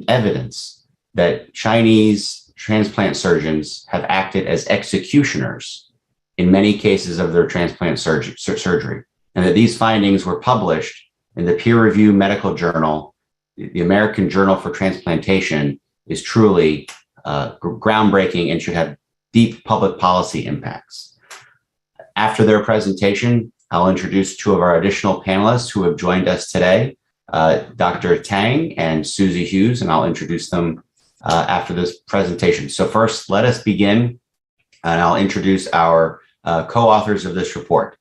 evidence that Chinese transplant surgeons have acted as executioners in many cases of their transplant surgery, and that these findings were published in the peer-reviewed medical journal. The American Journal for Transplantation is truly groundbreaking and should have deep public policy impacts. After their presentation, I'll introduce two of our additional panelists who have joined us today, Dr. Tang and Susie Hughes, and I'll introduce them after this presentation. So first, let us begin, and I'll introduce our co-authors of this report.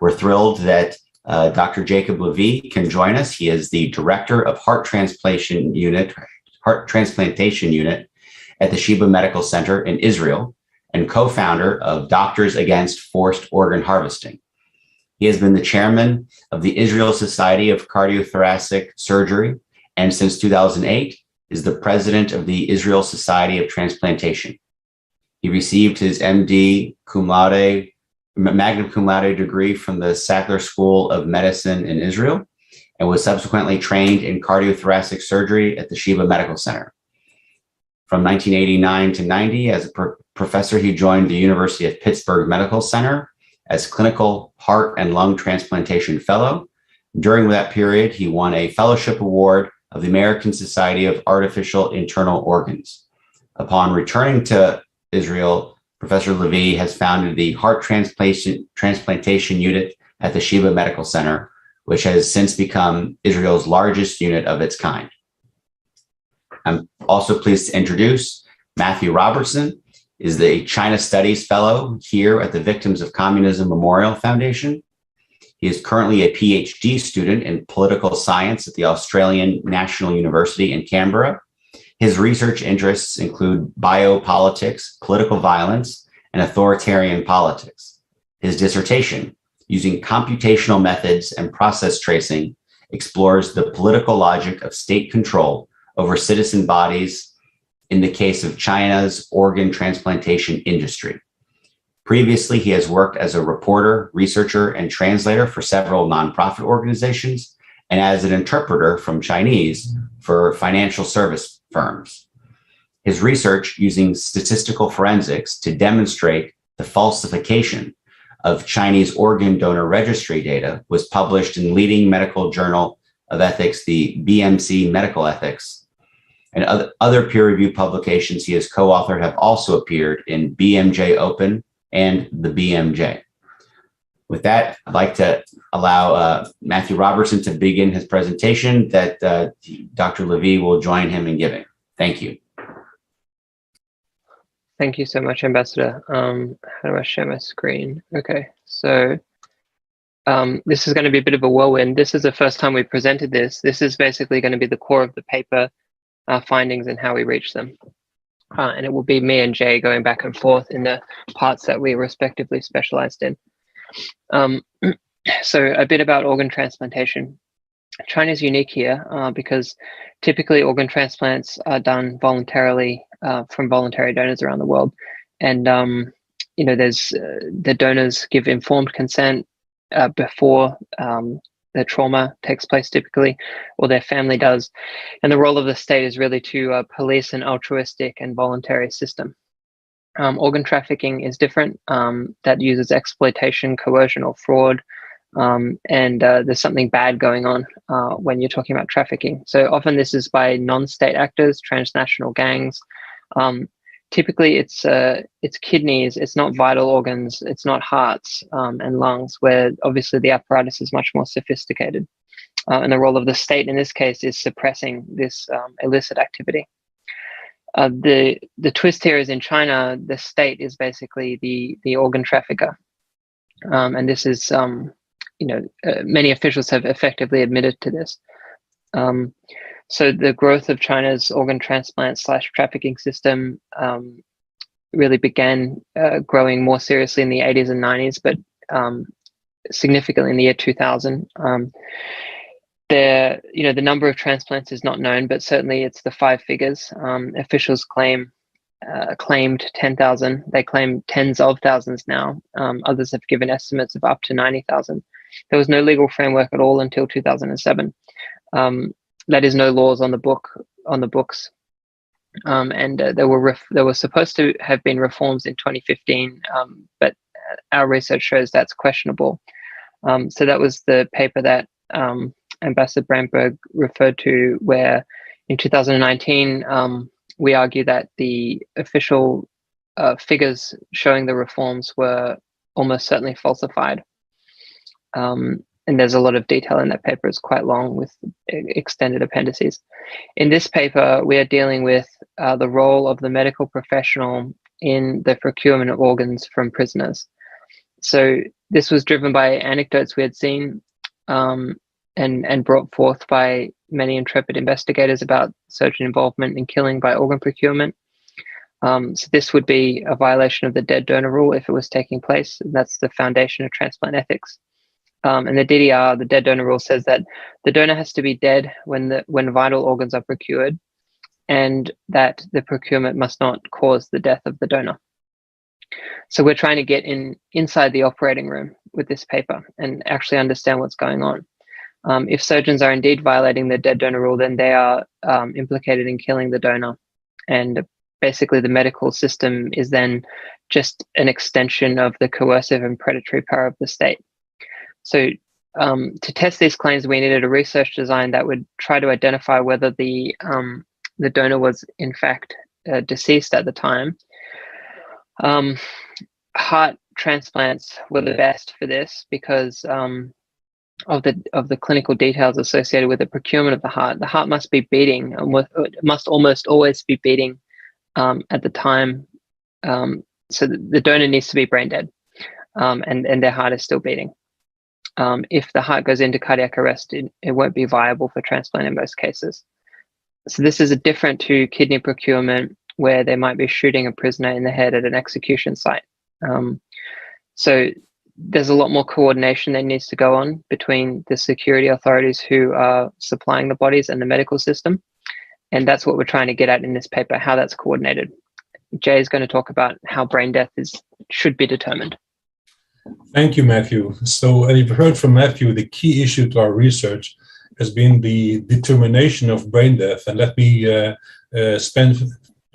We're thrilled that Dr. Jacob Levy can join us. He is the Director of Heart Transplantation Unit at the Sheba Medical Center in Israel and co-founder of Doctors Against Forced Organ Harvesting. He has been the chairman of the Israel Society of Cardiothoracic Surgery, and since 2008 is the president of the Israel Society of Transplantation. He received his MD magna cum laude degree from the Sackler School of Medicine in Israel and was subsequently trained in cardiothoracic surgery at the Sheba Medical Center. From 1989 to 90, as a professor, he joined the University of Pittsburgh Medical Center as clinical heart and lung transplantation fellow. During that period, he won a fellowship award of the American Society of Artificial Internal Organs. Upon returning to Israel, Professor Levy has founded the Heart Transplantation Unit at the Sheba Medical Center, which has since become Israel's largest unit of its kind. I'm also pleased to introduce Matthew Robertson, is the China Studies Fellow here at the Victims of Communism Memorial Foundation. He is currently a PhD student in political science at the Australian National University in Canberra. His research interests include biopolitics, political violence, and authoritarian politics. His dissertation, using computational methods and process tracing, explores the political logic of state control over citizen bodies in the case of China's organ transplantation industry. Previously, he has worked as a reporter, researcher, and translator for several nonprofit organizations and as an interpreter from Chinese for financial service firms. His research using statistical forensics to demonstrate the falsification of Chinese organ donor registry data was published in leading medical journal of ethics, the BMC Medical Ethics, and other peer-reviewed publications he has co-authored have also appeared in BMJ Open and the BMJ. With that, I'd like to allow Matthew Robertson to begin his presentation that Dr. Levy will join him in giving. Thank you. Thank you so much, Ambassador. How do I share my screen? Okay, so this is going to be a bit of a whirlwind. This is the first time we presented this. This is basically going to be the core of the paper, findings and how we reach them. And it will be me and Jay going back and forth in the parts that we respectively specialized in. So a bit about organ transplantation. China is unique here because typically organ transplants are done voluntarily from voluntary donors around the world. And, you know, the donors give informed consent before the trauma takes place typically, or their family does. And the role of the state is really to police an altruistic and voluntary system. Organ trafficking is different. That uses exploitation, coercion, or fraud. And there's something bad going on when you're talking about trafficking. So often this is by non-state actors, transnational gangs. Typically it's kidneys, it's not vital organs, it's not hearts and lungs, where obviously the apparatus is much more sophisticated. And the role of the state in this case is suppressing this illicit activity. The twist here is in China, the state is basically the organ trafficker. And this is, you know, many officials have effectively admitted to this. So the growth of China's organ transplant / trafficking system really began growing more seriously in the 80s and 90s, but significantly in the year 2000. You know, the number of transplants is not known, but certainly it's the 5 figures. Officials claimed 10,000. They claim tens of thousands now. Others have given estimates of up to 90,000. There was no legal framework at all until 2007. that is no laws on the books. And there were supposed to have been reforms in 2015, but our research shows that's questionable. So that was the paper that Ambassador Brandberg referred to, where in 2019 we argue that the official figures showing the reforms were almost certainly falsified. And there's a lot of detail in that paper. It's quite long with extended appendices. In this paper, we are dealing with the role of the medical professional in the procurement of organs from prisoners. So this was driven by anecdotes we had seen and brought forth by many intrepid investigators about surgeon involvement in killing by organ procurement. So this would be a violation of the dead donor rule if it was taking place. That's the foundation of transplant ethics. And the DDR, the dead donor rule, says that the donor has to be dead when vital organs are procured, and that the procurement must not cause the death of the donor. So we're trying to get inside the operating room with this paper and actually understand what's going on. If surgeons are indeed violating the dead donor rule, then they are implicated in killing the donor. And basically the medical system is then just an extension of the coercive and predatory power of the state. So to test these claims, we needed a research design that would try to identify whether the donor was in fact deceased at the time. Heart transplants were the best for this because of the clinical details associated with the procurement of the heart. The heart must be beating, it must almost always be beating at the time. So the donor needs to be brain dead, and their heart is still beating. If the heart goes into cardiac arrest, it won't be viable for transplant in most cases. So this is different to kidney procurement, where they might be shooting a prisoner in the head at an execution site. So there's a lot more coordination that needs to go on between the security authorities who are supplying the bodies and the medical system. And that's what we're trying to get at in this paper, how that's coordinated. Jay is going to talk about how brain death should be determined. Thank you, Matthew. So you've heard from Matthew, the key issue to our research has been the determination of brain death. And let me spend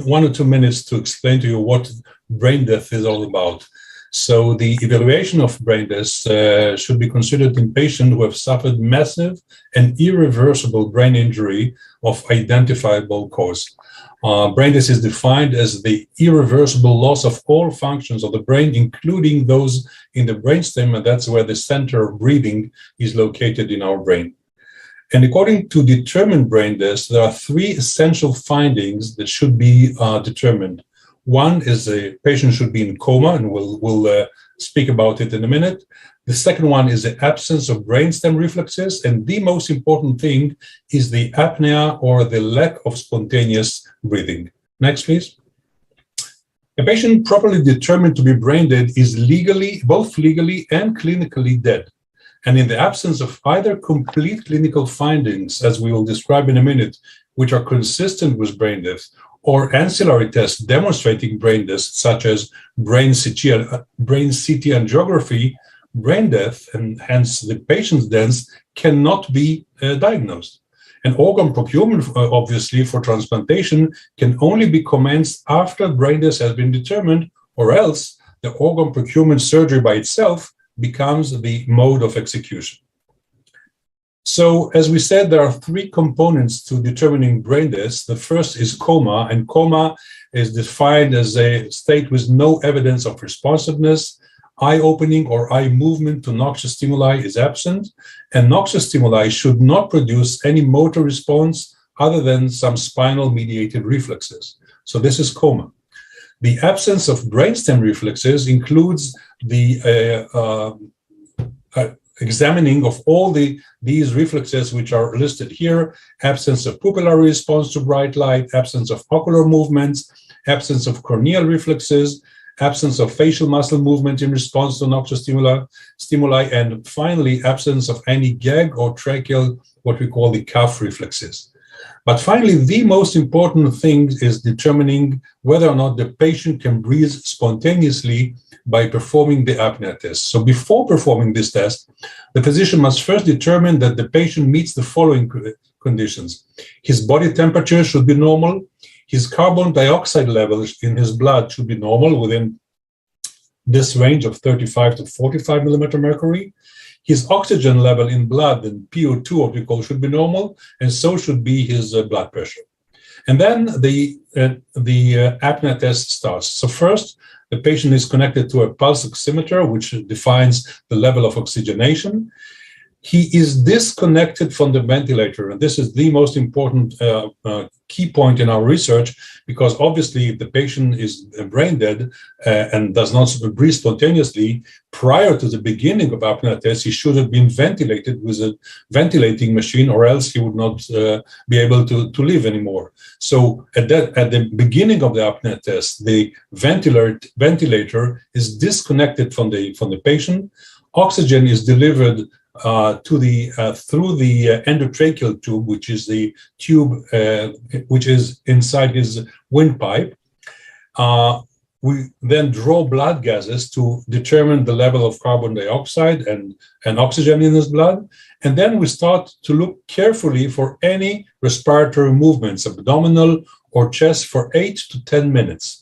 1 or 2 minutes to explain to you what brain death is all about. So the evaluation of brain death should be considered in patients who have suffered massive and irreversible brain injury of identifiable cause. Brain death is defined as the irreversible loss of all functions of the brain, including those in the brainstem, and that's where the center of breathing is located in our brain. And according to determined brain death, there are 3 essential findings that should be determined. One is a patient should be in coma, and we'll speak about it in a minute. The second one is the absence of brainstem reflexes, and the most important thing is the apnea, or the lack of spontaneous breathing. Next, please. A patient properly determined to be brain dead is both legally and clinically dead. And in the absence of either complete clinical findings, as we will describe in a minute, which are consistent with brain death, or ancillary tests demonstrating brain death, such as brain CT angiography, brain death, and hence the patient's death, cannot be diagnosed. And organ procurement, obviously, for transplantation can only be commenced after brain death has been determined, or else the organ procurement surgery by itself becomes the mode of execution. So, as we said, there are 3 components to determining brain death. The first is coma, and coma is defined as a state with no evidence of responsiveness. Eye opening or eye movement to noxious stimuli is absent, and noxious stimuli should not produce any motor response other than some spinal mediated reflexes. So this is coma. The absence of brainstem reflexes includes the examining of all these reflexes which are listed here: absence of pupillary response to bright light, absence of ocular movements, absence of corneal reflexes, absence of facial muscle movement in response to noxious stimuli, and finally, absence of any gag or tracheal, what we call the cuff reflexes. But finally, the most important thing is determining whether or not the patient can breathe spontaneously by performing the apnea test. So before performing this test, the physician must first determine that the patient meets the following conditions. His body temperature should be normal. His carbon dioxide levels in his blood should be normal within this range of 35 to 45 millimeter mercury. His oxygen level in blood and PO2, what we call, should be normal, and so should be his blood pressure. And then the apnea test starts. So first, the patient is connected to a pulse oximeter, which defines the level of oxygenation. He is disconnected from the ventilator, and this is the most important key point in our research, because obviously if the patient is brain dead and does not breathe spontaneously, prior to the beginning of apnea test, he should have been ventilated with a ventilating machine, or else he would not be able to live anymore. So at the beginning of the apnea test, the ventilator is disconnected from the patient. Oxygen is delivered through the endotracheal tube, which is the tube which is inside his windpipe. We then draw blood gases to determine the level of carbon dioxide and oxygen in his blood. And then we start to look carefully for any respiratory movements, abdominal or chest, for 8 to 10 minutes.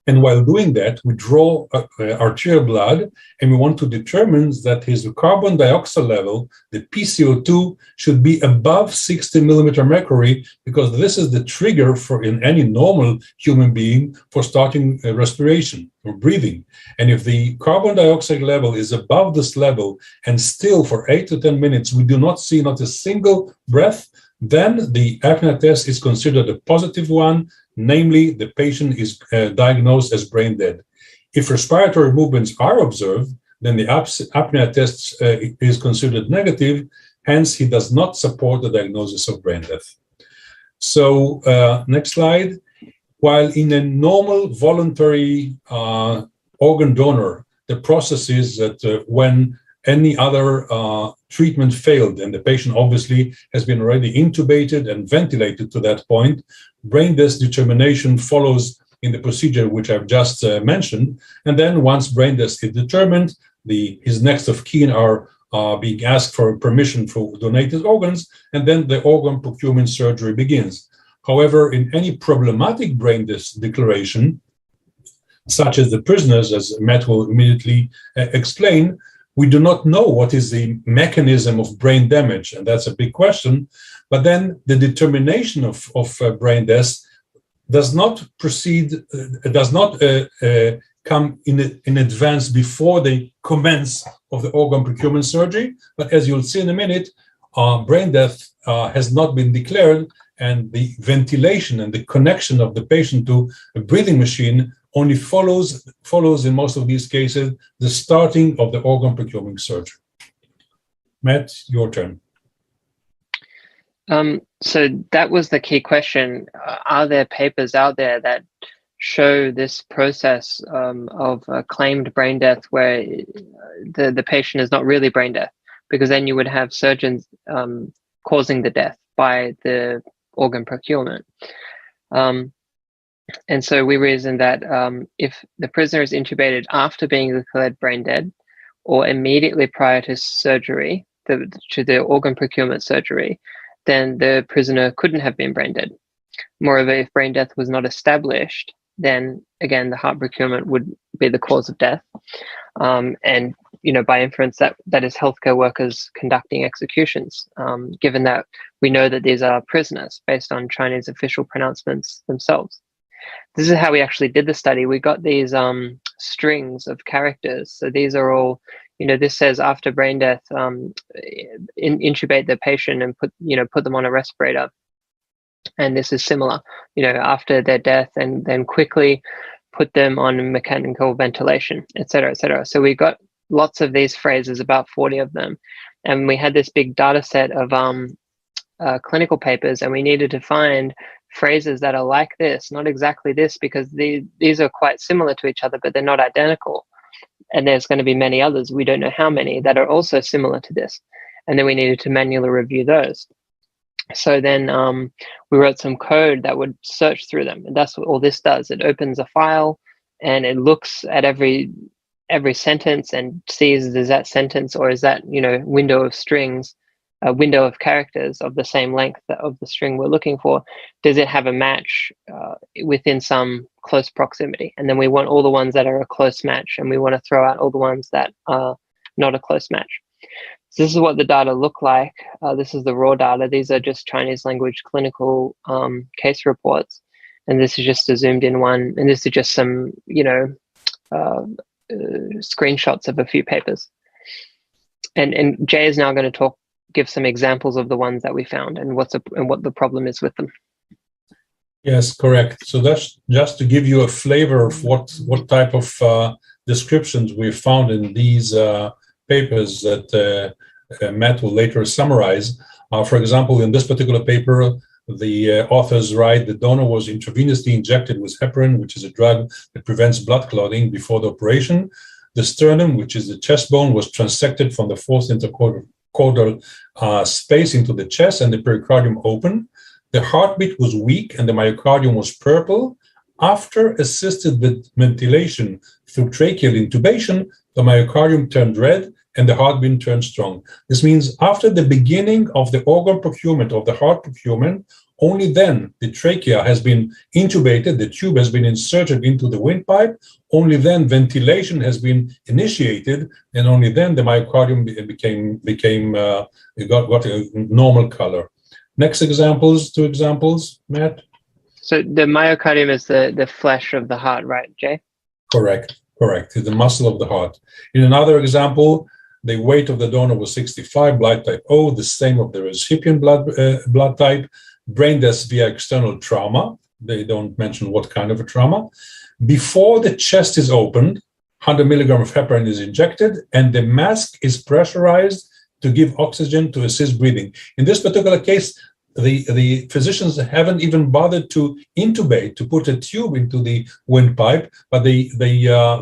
And while doing that, we draw arterial blood, and we want to determine that his carbon dioxide level, the PCO2, should be above 60 millimeter mercury, because this is the trigger for, in any normal human being, for starting respiration or breathing. And if the carbon dioxide level is above this level, and still for 8 to 10 minutes, we do not see not a single breath, then the apnea test is considered a positive one, namely the patient is diagnosed as brain dead. If respiratory movements are observed, then the apnea test is considered negative, hence he does not support the diagnosis of brain death. So next slide. While in a normal voluntary organ donor, the process is that when any other treatment failed, and the patient obviously has been already intubated and ventilated to that point, brain death determination follows in the procedure which I've just mentioned. And then once brain death is determined, his next of kin are being asked for permission for donated organs, and then the organ procurement surgery begins. However, in any problematic brain death declaration, such as the prisoners, as Matt will immediately explain, we do not know what is the mechanism of brain damage, and that's a big question. But then the determination of brain death does not proceed, does not come in advance before the commence of the organ procurement surgery. But as you'll see in a minute, brain death has not been declared, and the ventilation and the connection of the patient to a breathing machine only follows in most of these cases the starting of the organ procurement surgery. Matt, your turn. So that was the key question. Are there papers out there that show this process of claimed brain death where the patient is not really brain death? Because then you would have surgeons causing the death by the organ procurement. And so we reasoned that if the prisoner is intubated after being declared brain dead, or immediately prior to surgery, to the organ procurement surgery, then the prisoner couldn't have been brain dead. Moreover, if brain death was not established, then again, the heart procurement would be the cause of death. And by inference, that is healthcare workers conducting executions, given that we know that these are prisoners based on Chinese official pronouncements themselves. This is how we actually did the study. We got these strings of characters. So these are all, this says after brain death, intubate the patient and put them on a respirator. And this is similar, after their death, and then quickly put them on mechanical ventilation, et cetera, et cetera. So we got lots of these phrases, about 40 of them. And we had this big data set of clinical papers, and we needed to find phrases that are like this, not exactly this, because these are quite similar to each other, but they're not identical. And there's going to be many others, we don't know how many, that are also similar to this. And then we needed to manually review those. So then we wrote some code that would search through them. And that's what all this does. It opens a file and it looks at every sentence and sees, is that sentence or is that, window of strings a window of characters of the same length of the string we're looking for, does it have a match within some close proximity? And then we want all the ones that are a close match, and we want to throw out all the ones that are not a close match. So this is what the data look like. This is the raw data. These are just Chinese language clinical case reports. And this is just a zoomed in one. And this is just some, screenshots of a few papers. And Jay is now going to give some examples of the ones that we found and what the problem is with them. Yes, correct. So that's just to give you a flavor of what type of descriptions we found in these papers that Matt will later summarize. For example, in this particular paper, the authors write the donor was intravenously injected with heparin, which is a drug that prevents blood clotting before the operation. The sternum, which is the chest bone, was transected from the fourth intercordal space into the chest, and the pericardium open. The heartbeat was weak and the myocardium was purple. After assisted with ventilation through tracheal intubation, the myocardium turned red and the heartbeat turned strong. This means after the beginning of the organ procurement, of the heart procurement, only then the trachea has been intubated, the tube has been inserted into the windpipe, only then ventilation has been initiated, and only then the myocardium got a normal color. Next examples, 2 examples, Matt? So the myocardium is the flesh of the heart, right, Jay? Correct. It's the muscle of the heart. In another example, the weight of the donor was 65, blood type O, the same of the recipient blood type, brain death via external trauma. They don't mention what kind of a trauma. Before the chest is opened, 100 milligram of heparin is injected, and the mask is pressurized to give oxygen to assist breathing. In this particular case, the physicians haven't even bothered to intubate, to put a tube into the windpipe, but they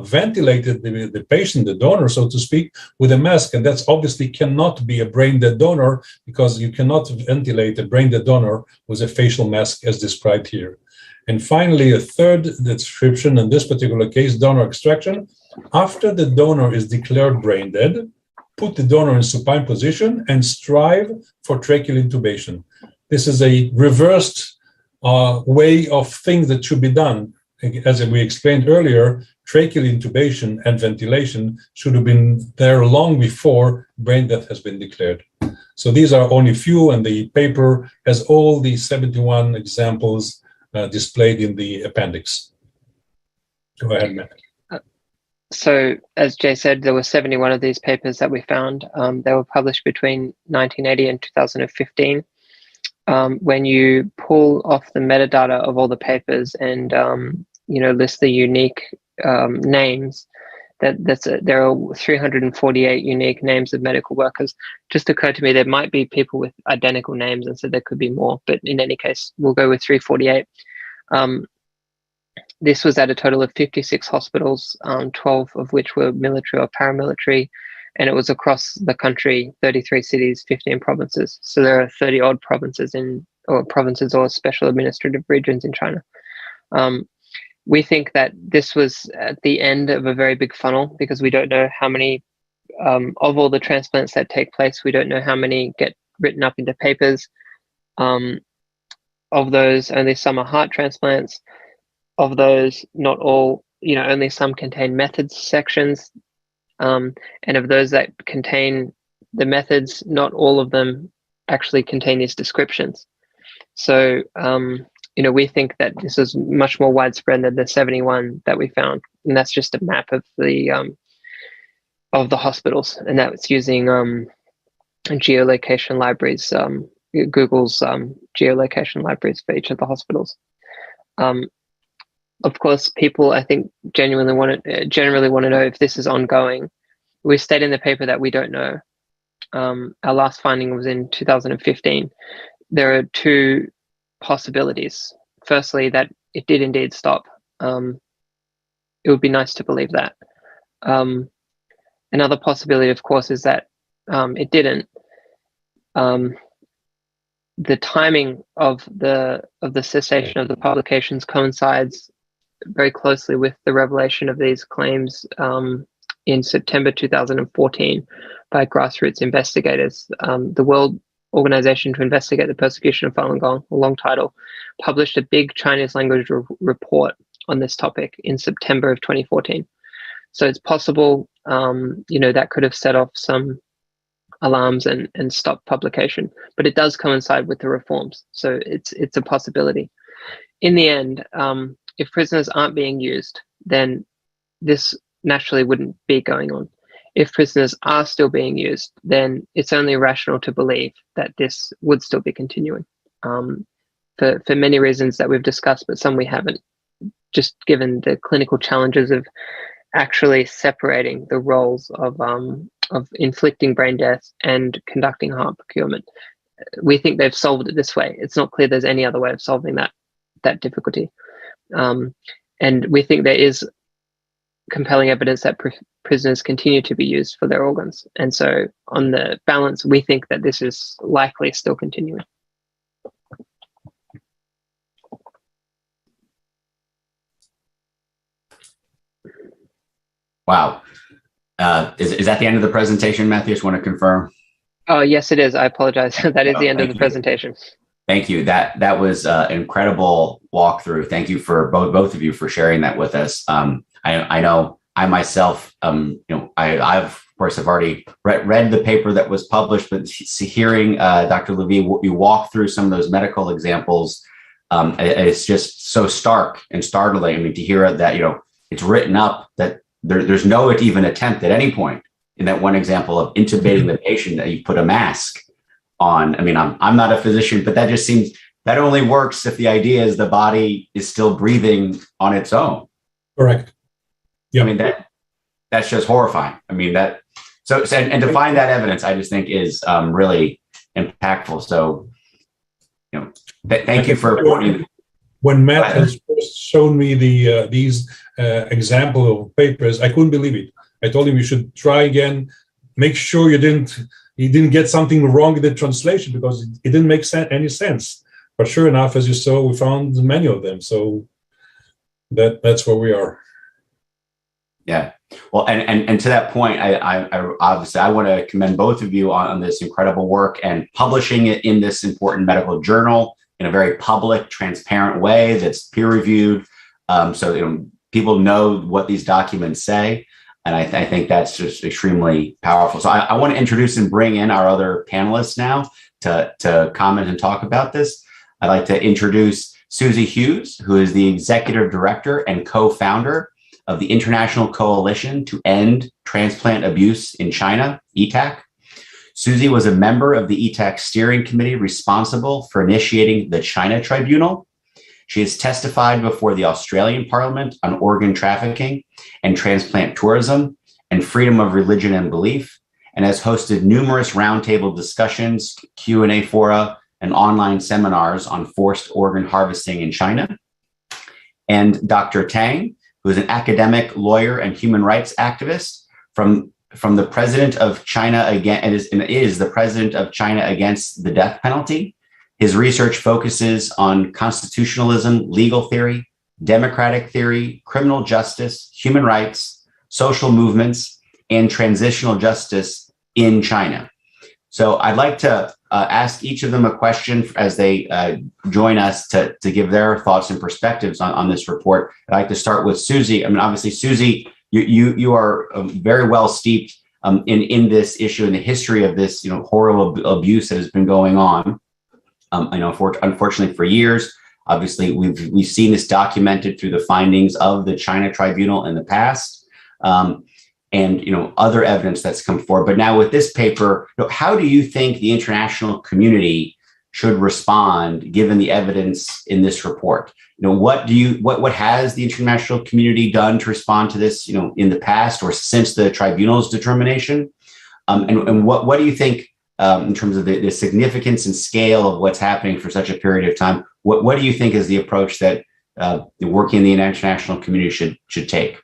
ventilated the patient, the donor, so to speak, with a mask. And that's obviously cannot be a brain-dead donor, because you cannot ventilate a brain-dead donor with a facial mask as described here. And finally, a third description in this particular case, donor extraction. After the donor is declared brain-dead, put the donor in supine position and strive for tracheal intubation. This is a reversed way of things that should be done. As we explained earlier, tracheal intubation and ventilation should have been there long before brain death has been declared. So these are only few, and the paper has all the 71 examples displayed in the appendix. Go ahead, Matt. So, as Jay said, there were 71 of these papers that we found. They were published between 1980 and 2015. When you pull off the metadata of all the papers and list the unique names, there are 348 unique names of medical workers. Just occurred to me there might be people with identical names, and so there could be more. But in any case, we'll go with 348. This was at a total of 56 hospitals, 12 of which were military or paramilitary, and it was across the country, 33 cities, 15 provinces. So there are 30 odd provinces or special administrative regions in China. We think that this was at the end of a very big funnel, because we don't know how many of all the transplants that take place, we don't know how many get written up into papers. Of those, only some are heart transplants. Of those, not all, only some contain methods sections. And of those that contain the methods, not all of them actually contain these descriptions. So, we think that this is much more widespread than the 71 that we found. And that's just a map of the hospitals. And that's using geolocation libraries, Google's geolocation libraries for each of the hospitals. Of course, people, I think, generally want to know if this is ongoing. We state in the paper that we don't know. Our last finding was in 2015. There are 2 possibilities. Firstly, that it did indeed stop. It would be nice to believe that. Another possibility, of course, is that it didn't. The timing of the cessation of the publications coincides very closely with the revelation of these claims in September 2014 by grassroots investigators. The World Organization to Investigate the Persecution of Falun Gong, a long title, published a big Chinese language report on this topic in September of 2014. So it's possible, that could have set off some alarms and stopped publication, but it does coincide with the reforms. So it's a possibility. In the end, if prisoners aren't being used, then this naturally wouldn't be going on. If prisoners are still being used, then it's only rational to believe that this would still be continuing, for many reasons that we've discussed, but some we haven't, just given the clinical challenges of actually separating the roles of inflicting brain death and conducting heart procurement. We think they've solved it this way. It's not clear there's any other way of solving that difficulty. And we think there is compelling evidence that prisoners continue to be used for their organs. And so on the balance, we think that this is likely still continuing. Wow. Is that the end of the presentation, Matthew? I just want to confirm. Oh, yes, it is. I apologize. That is the end of the presentation. Thank you. That was an incredible walkthrough. Thank you for both of you for sharing that with us. I know I myself, I've of course have already read the paper that was published, but hearing Dr. Levy, you walk through some of those medical examples, it's just so stark and startling. I mean, to hear that, it's written up that there's no even attempt at any point in that one example of intubating the patient that you put a mask on. I mean, I'm not a physician, but that just seems that only works if the idea is the body is still breathing on its own. Correct. Yeah. I mean, that's just horrifying. I mean, and to find that evidence, I just think is really impactful. So, thank you for reporting. When Matt has first shown me these example of papers, I couldn't believe it. I told him you should try again, make sure you didn't get something wrong in the translation, because it didn't make any sense. But sure enough, as you saw, we found many of them. So that's where we are. Yeah. Well, and to that point, I obviously I want to commend both of you on this incredible work and publishing it in this important medical journal in a very public, transparent way that's peer reviewed. So people know what these documents say. And I think that's just extremely powerful. So I want to introduce and bring in our other panelists now to comment and talk about this. I'd like to introduce Susie Hughes, who is the executive director and co-founder of the International Coalition to End Transplant Abuse in China, ETAC. Susie was a member of the ETAC steering committee responsible for initiating the China Tribunal. She has testified before the Australian Parliament on organ trafficking and transplant tourism and freedom of religion and belief, and has hosted numerous roundtable discussions, Q&A fora, and online seminars on forced organ harvesting in China. And Dr. Tang, who is an academic, lawyer, and human rights activist from the president of China is the president of China Against the Death Penalty. His research focuses on constitutionalism, legal theory, democratic theory, criminal justice, human rights, social movements, and transitional justice in China. So I'd like to ask each of them a question as they join us to give their thoughts and perspectives on this report. I'd like to start with Susie. I mean, obviously, Susie, you are very well steeped in this issue, in the history of this horrible abuse that has been going on. I know, unfortunately, for years. Obviously, we've seen this documented through the findings of the China Tribunal in the past, and other evidence that's come forward. But now with this paper, how do you think the international community should respond given the evidence in this report? What has the international community done to respond to this? In the past or since the tribunal's determination, and what do you think? In terms of the significance and scale of what's happening for such a period of time, what do you think is the approach that working in the international community should take?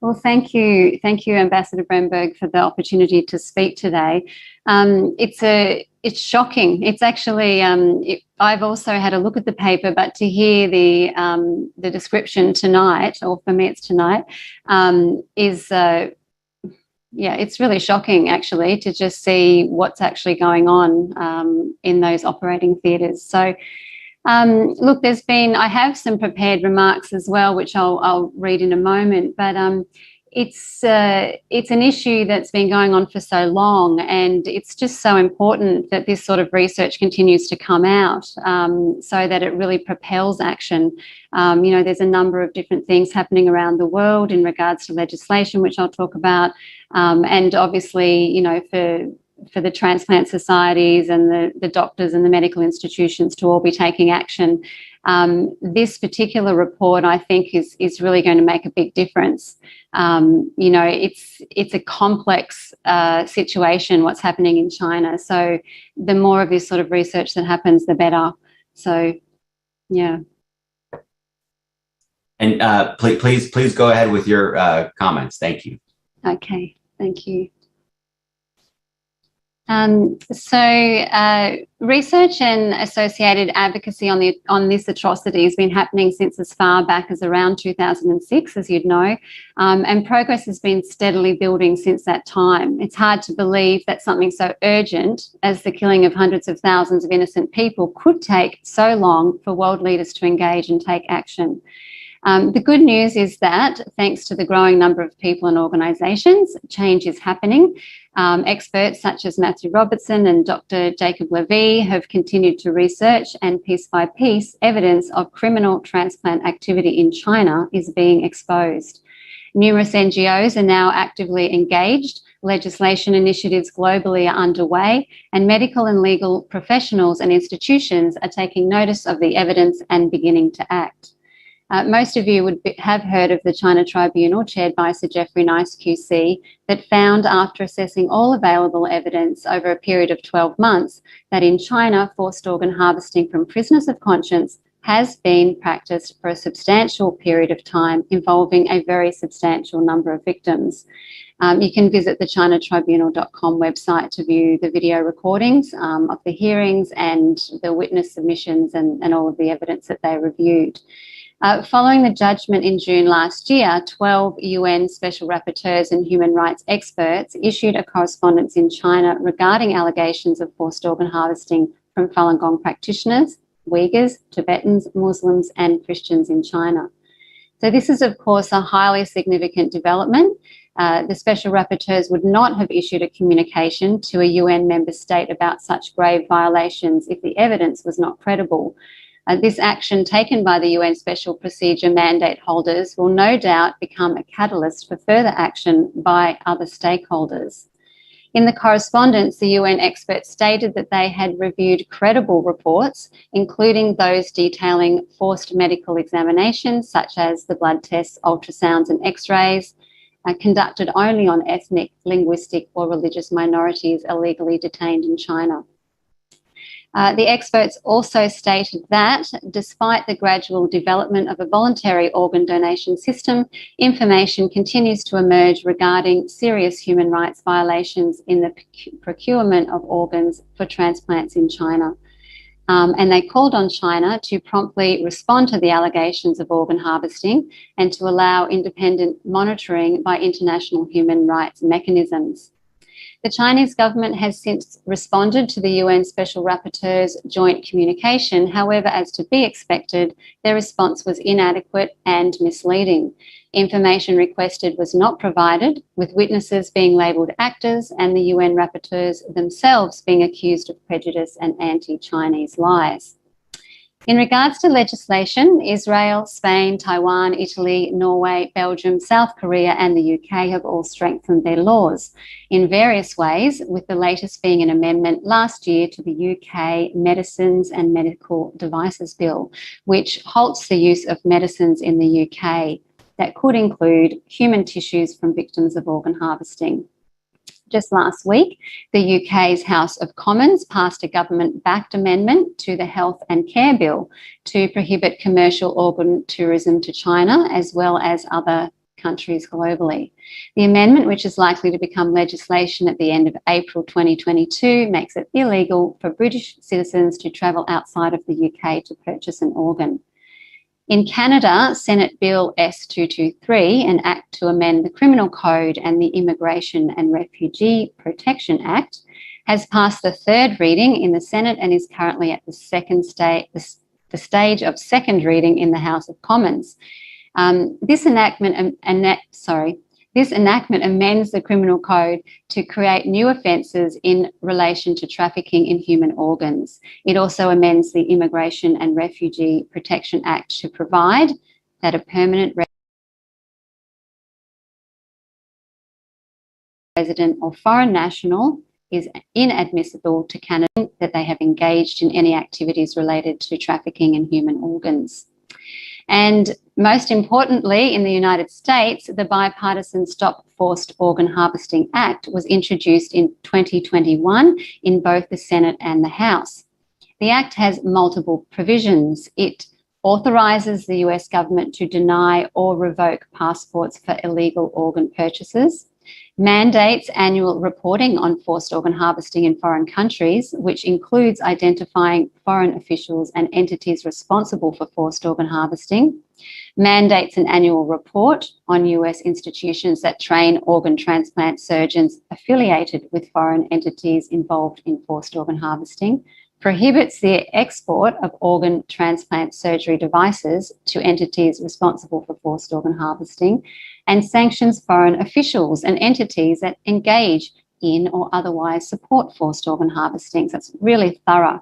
Well, thank you, Ambassador Bremberg, for the opportunity to speak today. It's shocking. It's actually I've also had a look at the paper, but to hear the description tonight, or for me it's tonight, is it's really shocking actually to just see what's actually going on in those operating theatres. So look, I have some prepared remarks as well, which I'll read in a moment, but it's an issue that's been going on for so long, and it's just so important that this sort of research continues to come out so that it really propels action. There's a number of different things happening around the world in regards to legislation, which I'll talk about, and obviously, for the transplant societies and the doctors and the medical institutions to all be taking action. This particular report, I think, is really going to make a big difference. It's a complex situation, what's happening in China. So the more of this sort of research that happens, the better. So, yeah. And please go ahead with your comments. Thank you. Okay, thank you. Research and associated advocacy on this atrocity has been happening since as far back as around 2006, as you'd know, and progress has been steadily building since that time. It's hard to believe that something so urgent as the killing of hundreds of thousands of innocent people could take so long for world leaders to engage and take action. The good news is that, thanks to the growing number of people and organisations, change is happening. Experts such as Matthew Robertson and Dr. Jacob Levy have continued to research, and piece by piece, evidence of criminal transplant activity in China is being exposed. Numerous NGOs are now actively engaged, legislation initiatives globally are underway, and medical and legal professionals and institutions are taking notice of the evidence and beginning to act. Most of you have heard of the China Tribunal, chaired by Sir Geoffrey Nice QC, that found, after assessing all available evidence over a period of 12 months, that in China, forced organ harvesting from prisoners of conscience has been practiced for a substantial period of time, involving a very substantial number of victims. You can visit the chinatribunal.com website to view the video recordings of the hearings and the witness submissions and all of the evidence that they reviewed. Following the judgment in June last year, 12 UN special rapporteurs and human rights experts issued a correspondence in China regarding allegations of forced organ harvesting from Falun Gong practitioners, Uyghurs, Tibetans, Muslims, and Christians in China. So this is, of course, a highly significant development. The special rapporteurs would not have issued a communication to a UN member state about such grave violations if the evidence was not credible. This action taken by the UN Special Procedure mandate holders will no doubt become a catalyst for further action by other stakeholders. In the correspondence, the UN experts stated that they had reviewed credible reports, including those detailing forced medical examinations, such as the blood tests, ultrasounds and x-rays, conducted only on ethnic, linguistic or religious minorities illegally detained in China. The experts also stated that, despite the gradual development of a voluntary organ donation system, information continues to emerge regarding serious human rights violations in the procurement of organs for transplants in China. And they called on China to promptly respond to the allegations of organ harvesting and to allow independent monitoring by international human rights mechanisms. The Chinese government has since responded to the UN Special Rapporteur's joint communication. However, as to be expected, their response was inadequate and misleading. Information requested was not provided, with witnesses being labelled actors and the UN rapporteurs themselves being accused of prejudice and anti-Chinese lies. In regards to legislation, Israel, Spain, Taiwan, Italy, Norway, Belgium, South Korea and the UK have all strengthened their laws in various ways, with the latest being an amendment last year to the UK Medicines and Medical Devices Bill, which halts the use of medicines in the UK that could include human tissues from victims of organ harvesting. Just last week, the UK's House of Commons passed a government-backed amendment to the Health and Care Bill to prohibit commercial organ tourism to China, as well as other countries globally. The amendment, which is likely to become legislation at the end of April 2022, makes it illegal for British citizens to travel outside of the UK to purchase an organ. In Canada, Senate Bill S223, an act to amend the Criminal Code and the Immigration and Refugee Protection Act, has passed the third reading in the Senate and is currently at the stage of second reading in the House of Commons. This enactment amends the Criminal Code to create new offences in relation to trafficking in human organs. It also amends the Immigration and Refugee Protection Act to provide that a permanent resident or foreign national is inadmissible to Canada that they have engaged in any activities related to trafficking in human organs. And most importantly, in the United States, the bipartisan Stop Forced Organ Harvesting Act was introduced in 2021 in both the Senate and the House. The Act has multiple provisions. It authorises the US government to deny or revoke passports for illegal organ purchases, mandates annual reporting on forced organ harvesting in foreign countries, which includes identifying foreign officials and entities responsible for forced organ harvesting, mandates an annual report on US institutions that train organ transplant surgeons affiliated with foreign entities involved in forced organ harvesting, prohibits the export of organ transplant surgery devices to entities responsible for forced organ harvesting, and sanctions foreign officials and entities that engage in or otherwise support forced organ harvesting. So it's really thorough.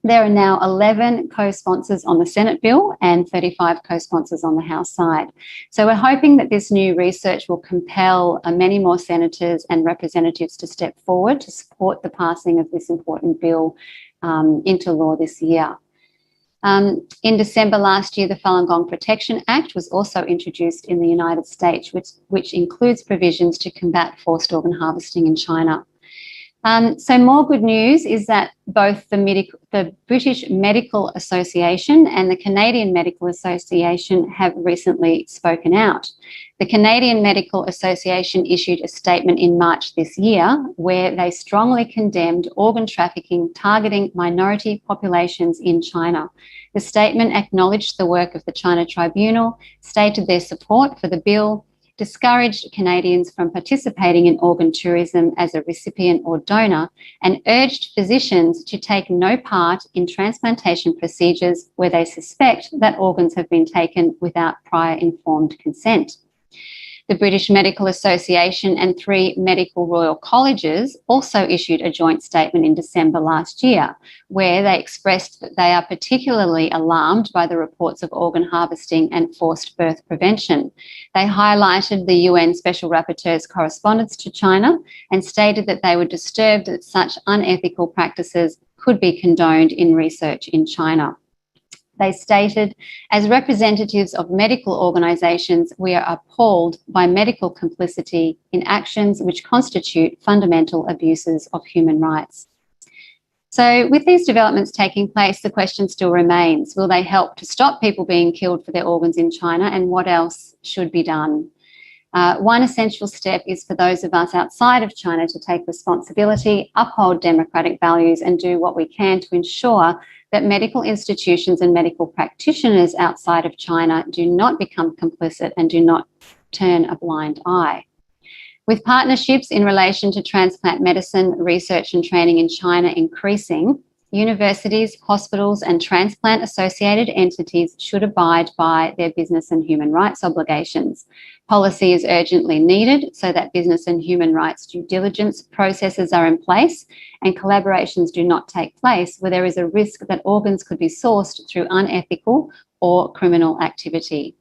There are now 11 co-sponsors on the Senate bill and 35 co-sponsors on the House side. So we're hoping that this new research will compel many more senators and representatives to step forward to support the passing of this important bill into law this year. In December last year, the Falun Gong Protection Act was also introduced in the United States, which includes provisions to combat forced organ harvesting in China. So more good news is that both the British Medical Association and the Canadian Medical Association have recently spoken out. The Canadian Medical Association issued a statement in March this year where they strongly condemned organ trafficking targeting minority populations in China. The statement acknowledged the work of the China Tribunal, stated their support for the bill, discouraged Canadians from participating in organ tourism as a recipient or donor, and urged physicians to take no part in transplantation procedures where they suspect that organs have been taken without prior informed consent. The British Medical Association and 3 medical royal colleges also issued a joint statement in December last year, where they expressed that they are particularly alarmed by the reports of organ harvesting and forced birth prevention. They highlighted the UN Special Rapporteur's correspondence to China and stated that they were disturbed that such unethical practices could be condoned in research in China. They stated, as representatives of medical organisations, we are appalled by medical complicity in actions which constitute fundamental abuses of human rights. So with these developments taking place, the question still remains, will they help to stop people being killed for their organs in China, and what else should be done? One essential step is for those of us outside of China to take responsibility, uphold democratic values, and do what we can to ensure that medical institutions and medical practitioners outside of China do not become complicit and do not turn a blind eye. With partnerships in relation to transplant medicine, research and training in China increasing, universities, hospitals and transplant-associated entities should abide by their business and human rights obligations. Policy is urgently needed so that business and human rights due diligence processes are in place and collaborations do not take place where there is a risk that organs could be sourced through unethical or criminal activity.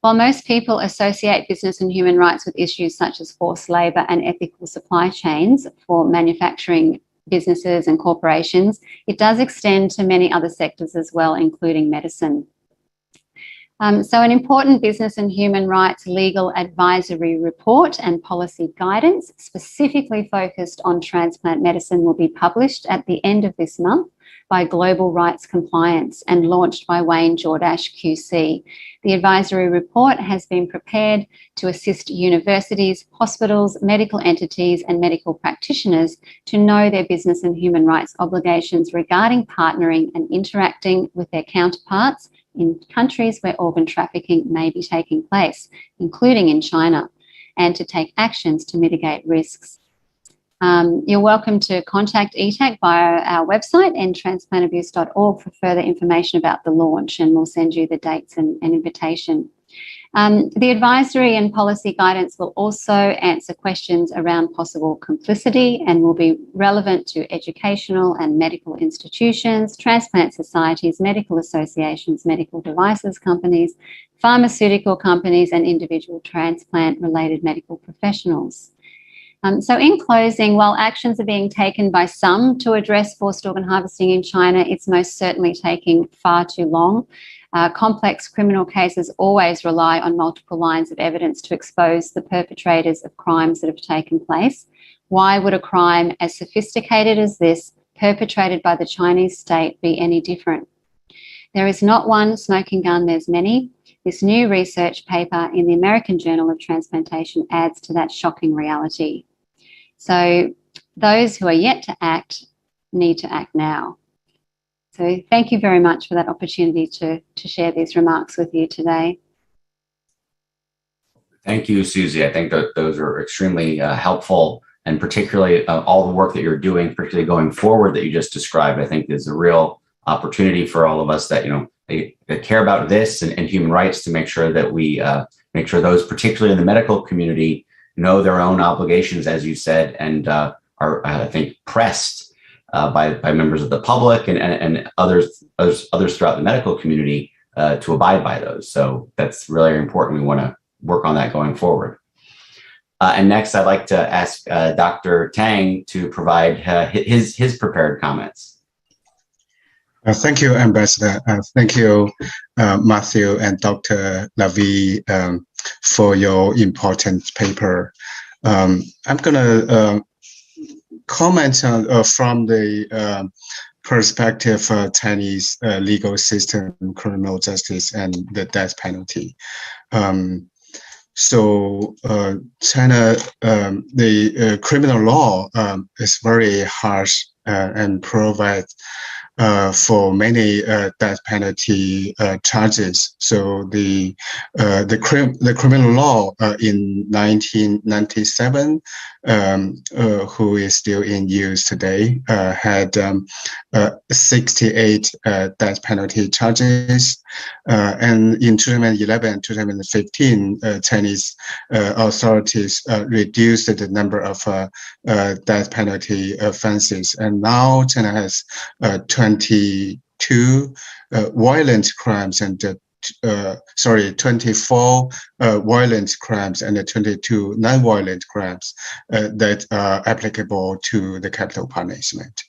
While most people associate business and human rights with issues such as forced labour and ethical supply chains for manufacturing businesses and corporations, it does extend to many other sectors as well, including medicine. So an important business and human rights legal advisory report and policy guidance specifically focused on transplant medicine will be published at the end of this month by Global Rights Compliance and launched by Wayne Jordash QC. The advisory report has been prepared to assist universities, hospitals, medical entities and medical practitioners to know their business and human rights obligations regarding partnering and interacting with their counterparts in countries where organ trafficking may be taking place, including in China, and to take actions to mitigate risks. You're welcome to contact ETAC via our website, endtransplantabuse.org, for further information about the launch, and we'll send you the dates and invitation. The advisory and policy guidance will also answer questions around possible complicity and will be relevant to educational and medical institutions, transplant societies, medical associations, medical devices companies, pharmaceutical companies, and individual transplant-related medical professionals. So in closing, while actions are being taken by some to address forced organ harvesting in China, it's most certainly taking far too long. Complex criminal cases always rely on multiple lines of evidence to expose the perpetrators of crimes that have taken place. Why would a crime as sophisticated as this, perpetrated by the Chinese state, be any different? There is not one smoking gun, there's many. This new research paper in the American Journal of Transplantation adds to that shocking reality. So those who are yet to act need to act now. So thank you very much for that opportunity to share these remarks with you today. Thank you, Susie. I think that those are extremely helpful, and particularly all the work that you're doing, particularly going forward that you just described, I think is a real opportunity for all of us that, that care about this and human rights, to make sure that we make sure those, particularly in the medical community, know their own obligations, as you said, and are, I think, pressed by members of the public and others throughout the medical community to abide by those. So that's really important. We want to work on that going forward. And next, I'd like to ask Dr. Tang to provide his prepared comments. Thank you, Ambassador. Thank you, Matthew and Dr. Lavie, for your important paper. I'm going to comment on, from the perspective of Chinese legal system, criminal justice, and the death penalty. So China, the criminal law is very harsh and provides for many death penalty charges. So the criminal law in 1997, who is still in use today, had 68 death penalty charges, and in 2011, 2015, Chinese authorities reduced the number of death penalty offenses, and now China has 22 violent crimes and 24 violent crimes and 22 non-violent crimes that are applicable to the capital punishment.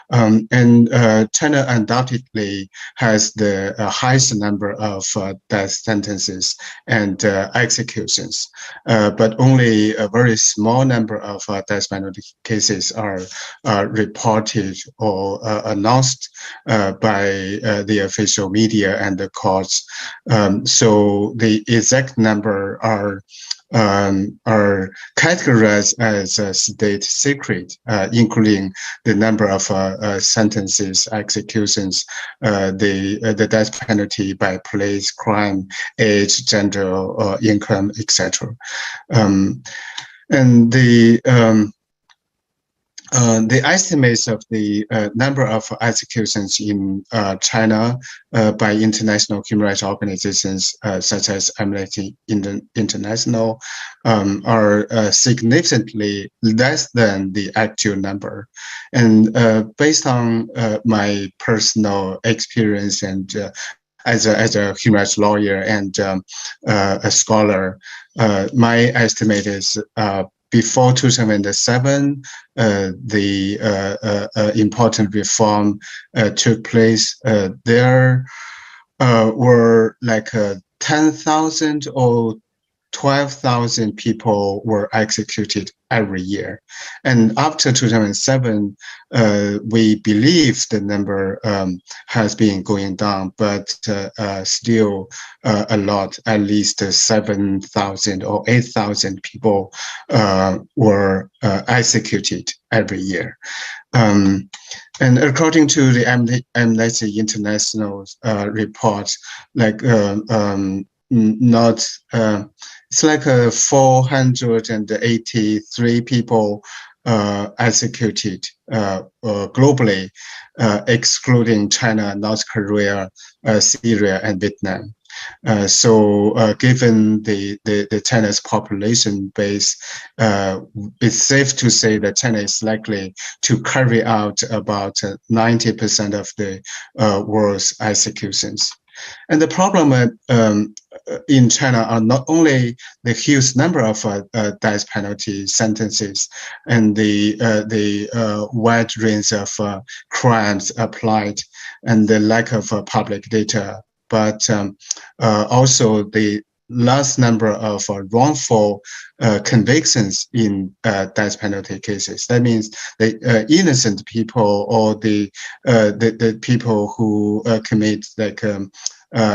And China undoubtedly has the highest number of death sentences and executions, but only a very small number of death penalty cases are reported or announced by the official media and the courts. So the exact number are categorized as a state secret, including the number of sentences, executions, the death penalty by place, crime, age, gender, income, etc. And the estimates of the number of executions in China by international human rights organizations such as Amnesty International are significantly less than the actual number. And based on my personal experience and as a human rights lawyer and a scholar, my estimate is before 2007, the important reform took place. There were like 10,000 or 12,000 people were executed every year. And after 2007, we believe the number has been going down, but still a lot, at least 7,000 or 8,000 people were executed every year. And according to the Amnesty International report, like it's like 483 people executed globally, excluding China, North Korea, Syria, and Vietnam. So given the China's population base, it's safe to say that China is likely to carry out about 90% of the world's executions. And the problem in China are not only the huge number of death penalty sentences and the wide range of crimes applied and the lack of public data, but also the large number of wrongful convictions in death penalty cases. That means the innocent people or the people who commit like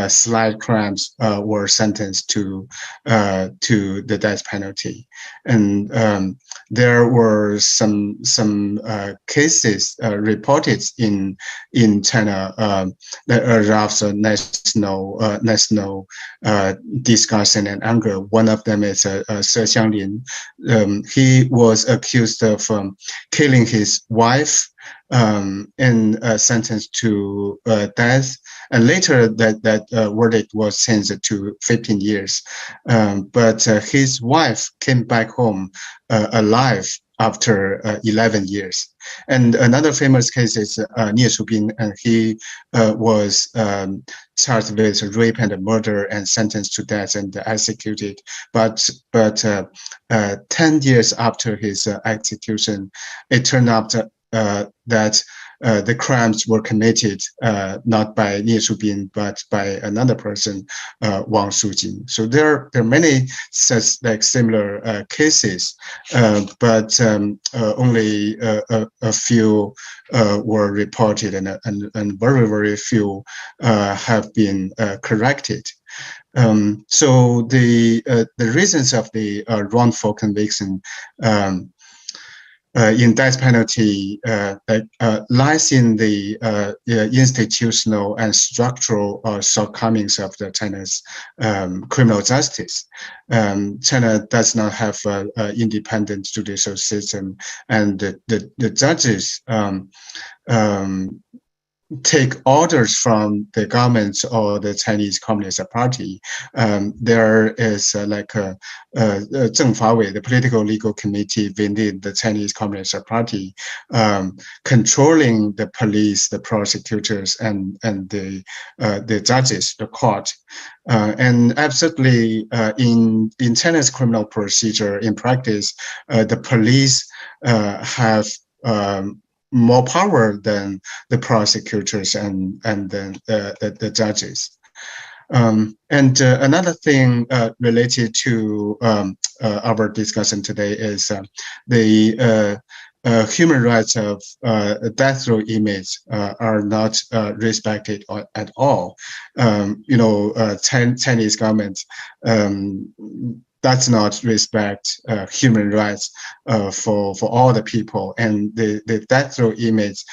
slight crimes were sentenced to the death penalty, and there were some cases reported in China that aroused national discussion and anger. One of them is Se Xianglin. He was accused of killing his wife and sentenced to death. And later that verdict was changed to 15 years. But his wife came back home alive after 11 years. And another famous case is Nie Shubin, and he was charged with rape and murder and sentenced to death and executed. But 10 years after his execution, it turned out that the crimes were committed not by Nie Shubin, but by another person, Wang Shujin. So there are many such like similar cases, but only a few were reported, and very, very few have been corrected. So the reasons of the wrongful conviction in death penalty lies in the institutional and structural shortcomings of the China's criminal justice. China does not have an independent judicial system, and the judges take orders from the government or the Chinese Communist Party. There is like a Zheng Fa Wei, the political legal committee within the Chinese Communist Party, controlling the police, the prosecutors, and the judges, the court. And absolutely, in China's criminal procedure, in practice, the police have more power than the prosecutors and then the judges. And another thing related to our discussion today is the human rights of death row inmates are not respected at all. Chinese government does not respect human rights for all the people, and the death row inmates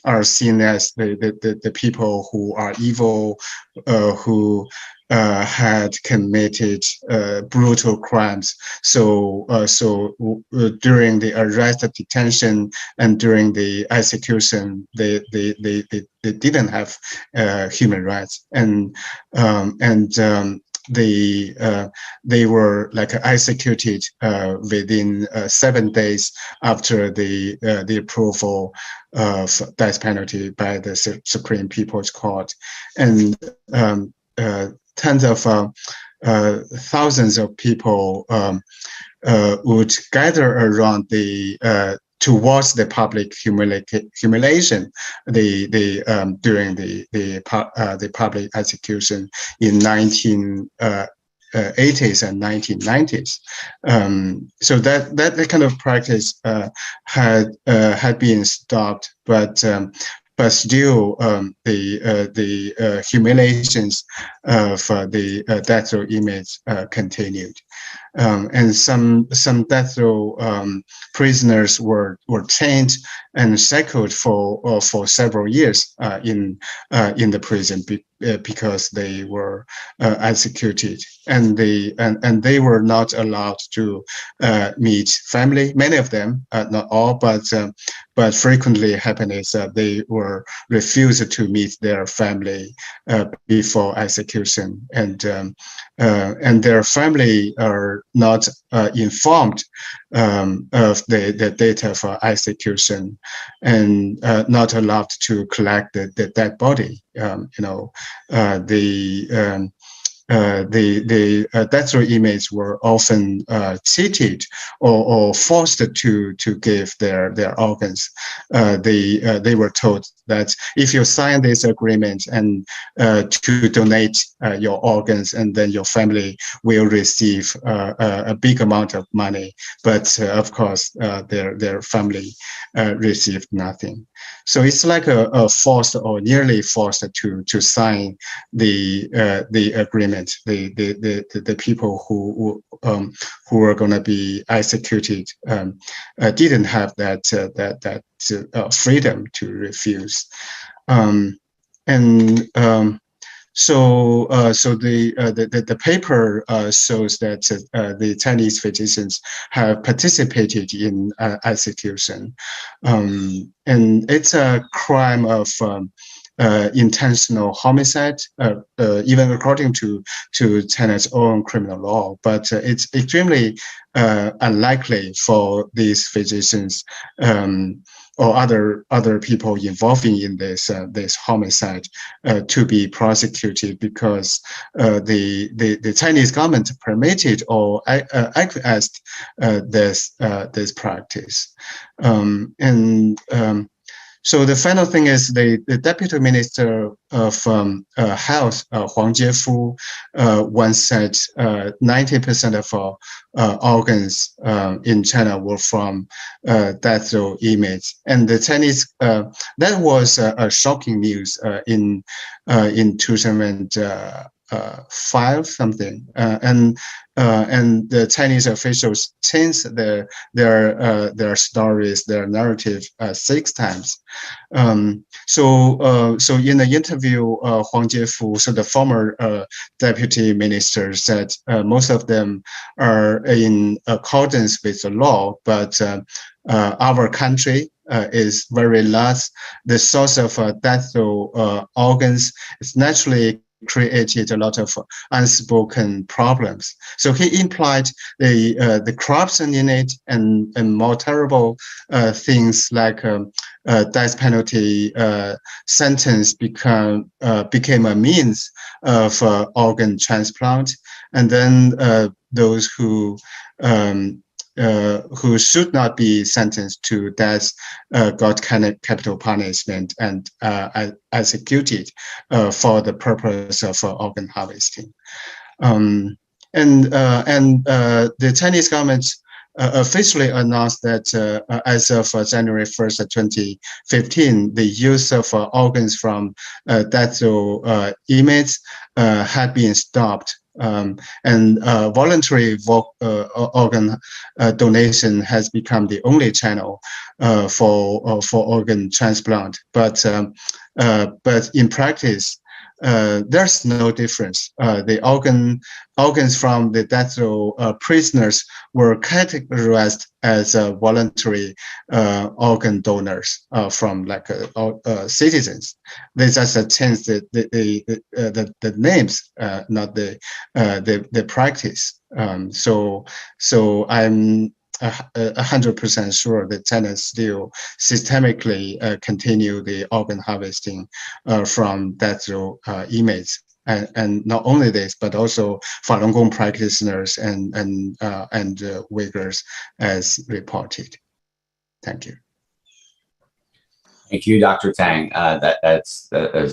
are seen as the people who are evil, who had committed brutal crimes. So during the arrest, detention, and during the execution, they didn't have human rights, and they were like executed within 7 days after the approval of death penalty by the Supreme People's Court, and tens of thousands of people would gather around to watch the public humiliation during the public execution in 1980 80s and 1990s. So that kind of practice had been stopped, but still the humiliations of the death row inmates continued. And some death row prisoners were chained and shackled for several years in the prison because they were executed, and they were not allowed to meet family. Many of them, not all, but frequently happened is they were refused to meet their family before execution, and their family are not informed of the date of execution, and not allowed to collect the dead body. The death row inmates were often cheated or forced to give their organs. They were told that if you sign this agreement and to donate your organs, and then your family will receive a big amount of money. But of course, their family received nothing. So it's like a forced or nearly forced to sign the agreement. The people who were going to be executed didn't have that freedom to refuse, So the paper shows that the Chinese physicians have participated in execution, and it's a crime of intentional homicide, even according to China's own criminal law. But it's extremely unlikely for these physicians or other people involving in this homicide to be prosecuted, because the Chinese government permitted or acquiesced this practice, So the final thing is the Deputy Minister of Health, Huang Jiefu, once said 90% of organs in China were from death row inmates, and the Chinese that was a shocking news in 2005 something, and the Chinese officials changed their stories, their narrative 6 times. So in the interview, Huang Jiefu, so the former deputy minister, said most of them are in accordance with the law, but our country is very large. The source of death row organs is naturally created a lot of unspoken problems. So he implied the corruption in it, and more terrible things like death penalty sentence became a means of organ transplant, and then those who should not be sentenced to death got capital punishment and executed for the purpose of organ harvesting. And the Chinese government officially announced that as of January 1st, 2015, the use of organs from death row inmates had been stopped. And voluntary organ donation has become the only channel for organ transplant. But in practice, there's no difference. The organs from the death row prisoners were categorized as voluntary organ donors from citizens. They just changed the names, not the practice. So I'm 100% sure that China still systemically continue the organ harvesting from death row inmates, and not only this, but also Falun Gong practitioners and Uyghurs, as reported. Thank you. Thank you, Dr. Tang. That's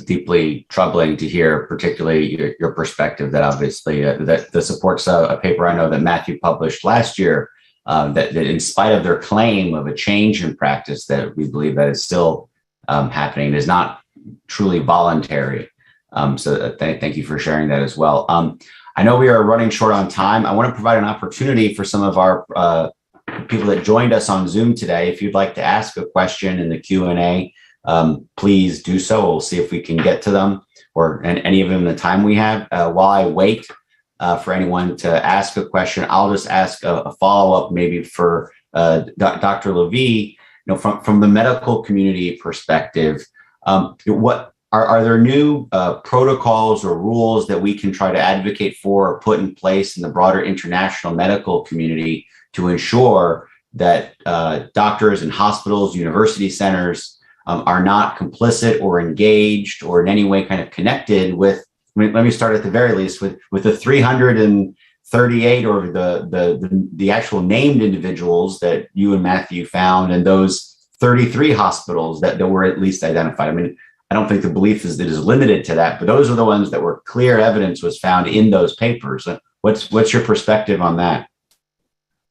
deeply troubling to hear, particularly your perspective. That obviously that supports a paper I know that Matthew published last year. That in spite of their claim of a change in practice, that we believe that is still happening. It is not truly voluntary. Thank you for sharing that as well. I know we are running short on time. I want to provide an opportunity for some of our people that joined us on Zoom today. If you'd like to ask a question in the Q&A, please do so. We'll see if we can get to them or any of them in the time we have. While I wait for anyone to ask a question, I'll just ask a follow-up maybe for Dr. Levy. From the medical community perspective, what are there new protocols or rules that we can try to advocate for or put in place in the broader international medical community to ensure that doctors and hospitals, university centers are not complicit or engaged or in any way kind of connected with, let me start at the very least with the 338 or the actual named individuals that you and Matthew found and those 33 hospitals that were at least identified. I mean, I don't think the belief is that it is limited to that, but those are the ones that were clear evidence was found in those papers. What's your perspective on that?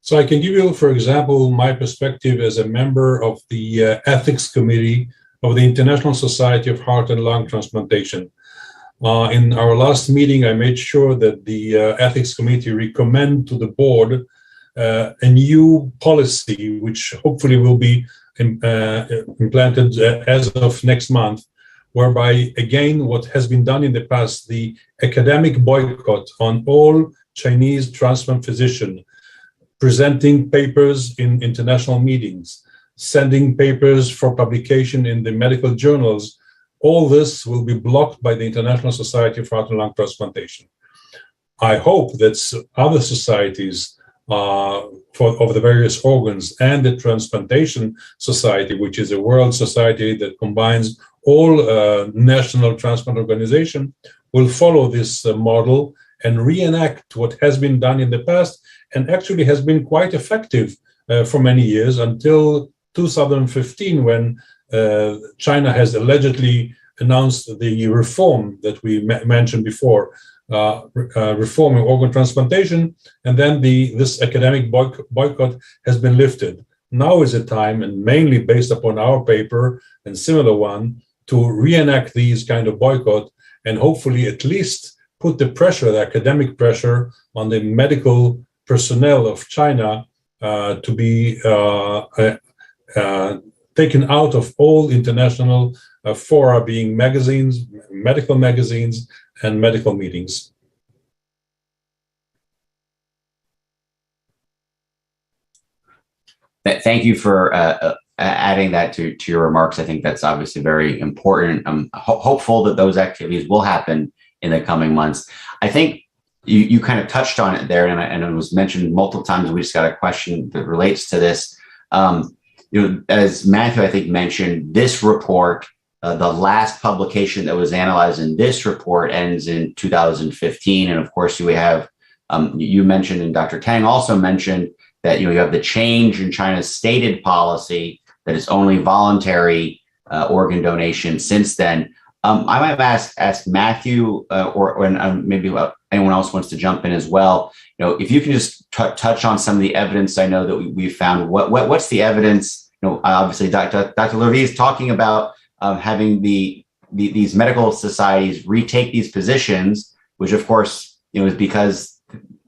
So I can give you, for example, my perspective as a member of the ethics committee of the International Society of Heart and Lung Transplantation. In our last meeting, I made sure that the ethics committee recommend to the board a new policy, which hopefully will be implanted as of next month, whereby, again, what has been done in the past, the academic boycott on all Chinese transplant physicians presenting papers in international meetings, sending papers for publication in the medical journals, all this will be blocked by the International Society of Heart and Lung Transplantation. I hope that other societies of the various organs and the Transplantation Society, which is a world society that combines all national transplant organizations, will follow this model and reenact what has been done in the past and actually has been quite effective for many years until 2015, when China has allegedly announced the reform that we mentioned before, reform of organ transplantation, and then this academic boycott has been lifted. Now is the time, and mainly based upon our paper and similar one, to reenact these kind of boycott and hopefully at least put the pressure, the academic pressure, on the medical personnel of China to be taken out of all international fora, being magazines, medical magazines, and medical meetings. Thank you for adding that to your remarks. I think that's obviously very important. I'm hopeful that those activities will happen in the coming months. I think you kind of touched on it there, and it was mentioned multiple times. We just got a question that relates to this. As Matthew, I think, mentioned, this report, the last publication that was analyzed in this report ends in 2015. And of course, you have, you mentioned, and Dr. Tang also mentioned, that you have the change in China's stated policy that is only voluntary organ donation since then. I might ask Matthew or maybe anyone else wants to jump in as well. If you can just touch on some of the evidence I know that we found. What's the evidence? Obviously, Dr. Levy is talking about having these medical societies retake these positions, which of course is because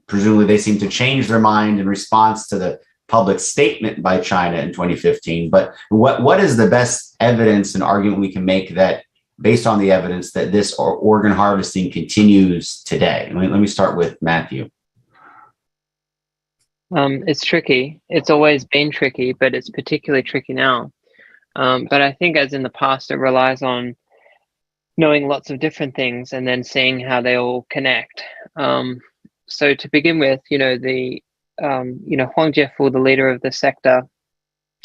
presumably they seem to change their mind in response to the public statement by China in 2015. But what is the best evidence and argument we can make that, based on the evidence, that this organ harvesting continues today? Let me start with Matthew. It's tricky. It's always been tricky, but it's particularly tricky now. But I think, as in the past, it relies on knowing lots of different things and then seeing how they all connect. So to begin with, Huang Jiefu, the leader of the sector,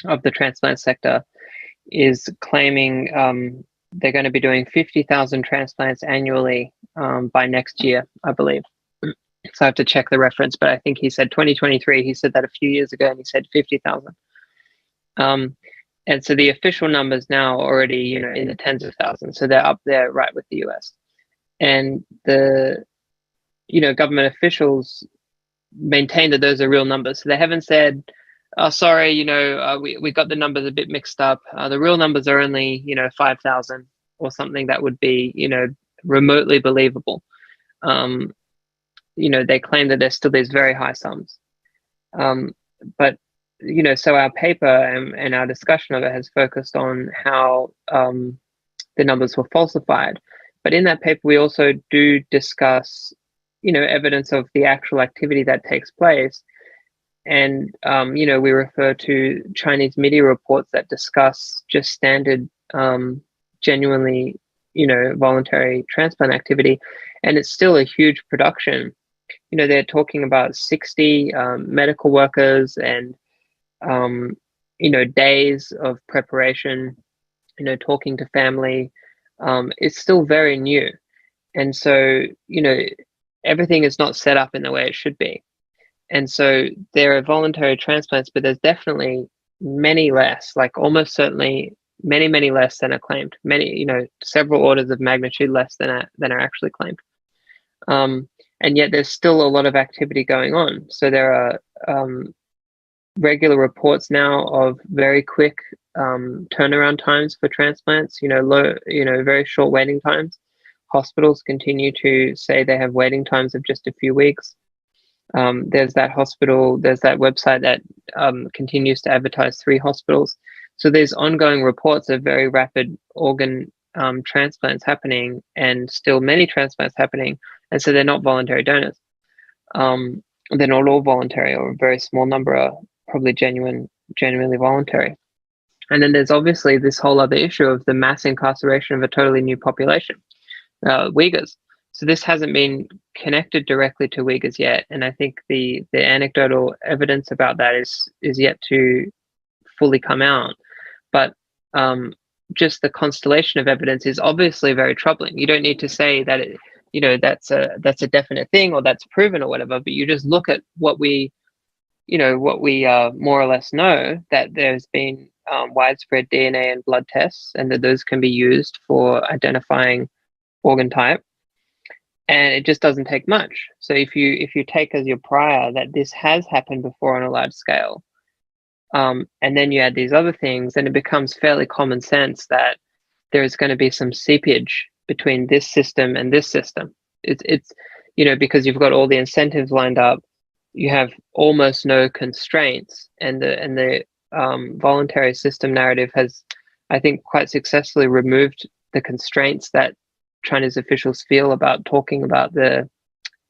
of the transplant sector, is claiming they're going to be doing 50,000 transplants annually by next year, I believe. So I have to check the reference, but I think he said 2023. He said that a few years ago, and he said 50,000. And so the official numbers now are already, you know, in the tens of thousands. So they're up there right with the US. And the, you know, government officials maintain that those are real numbers. So they haven't said, oh, sorry, you know, we got the numbers a bit mixed up. The real numbers are only, you know, 5,000 or something that would be, you know, remotely believable. You know, they claim that there's still these very high sums. But, you know, so our paper and our discussion of it has focused on how the numbers were falsified. But in that paper, we also do discuss, you know, evidence of the actual activity that takes place. And, you know, we refer to Chinese media reports that discuss just standard, genuinely, you know, voluntary transplant activity. And it's still a huge production. You know, they're talking about 60 medical workers and, you know, days of preparation, you know, talking to family. It's still very new. And so, you know, everything is not set up in the way it should be. And so there are voluntary transplants, but there's definitely many less, like almost certainly many, many less than are claimed. Many, you know, several orders of magnitude less than are actually claimed. And yet there's still a lot of activity going on. So there are regular reports now of very quick turnaround times for transplants, you know, low, you know, very short waiting times. Hospitals continue to say they have waiting times of just a few weeks. There's that website that continues to advertise 3 hospitals. So there's ongoing reports of very rapid organ transplants happening, and still many transplants happening. And so they're not voluntary donors. They're not all voluntary, or a very small number are probably genuinely voluntary. And then there's obviously this whole other issue of the mass incarceration of a totally new population, Uyghurs. So this hasn't been connected directly to Uyghurs yet, and I think the anecdotal evidence about that is yet to fully come out. But just the constellation of evidence is obviously very troubling. You don't need to say that it, you know, that's a definite thing or that's proven or whatever, but you just look at what we more or less know, that there's been widespread DNA and blood tests, and that those can be used for identifying organ type. And it just doesn't take much. So if you take as your prior that this has happened before on a large scale, and then you add these other things, then it becomes fairly common sense that there is going to be some seepage between this system and this system. It's you know, because you've got all the incentives lined up, you have almost no constraints, and the voluntary system narrative has, I think, quite successfully removed the constraints that Chinese officials feel about talking about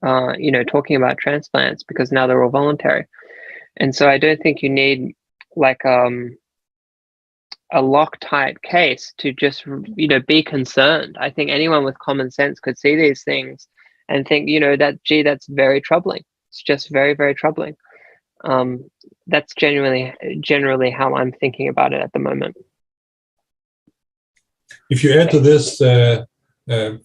talking about transplants, because now they're all voluntary. And so I don't think you need like a Loctite case to just, you know, be concerned. I think anyone with common sense could see these things and think, you know, that, gee, that's very troubling. It's just very, very troubling. That's generally how I'm thinking about it at the moment. If you add to this,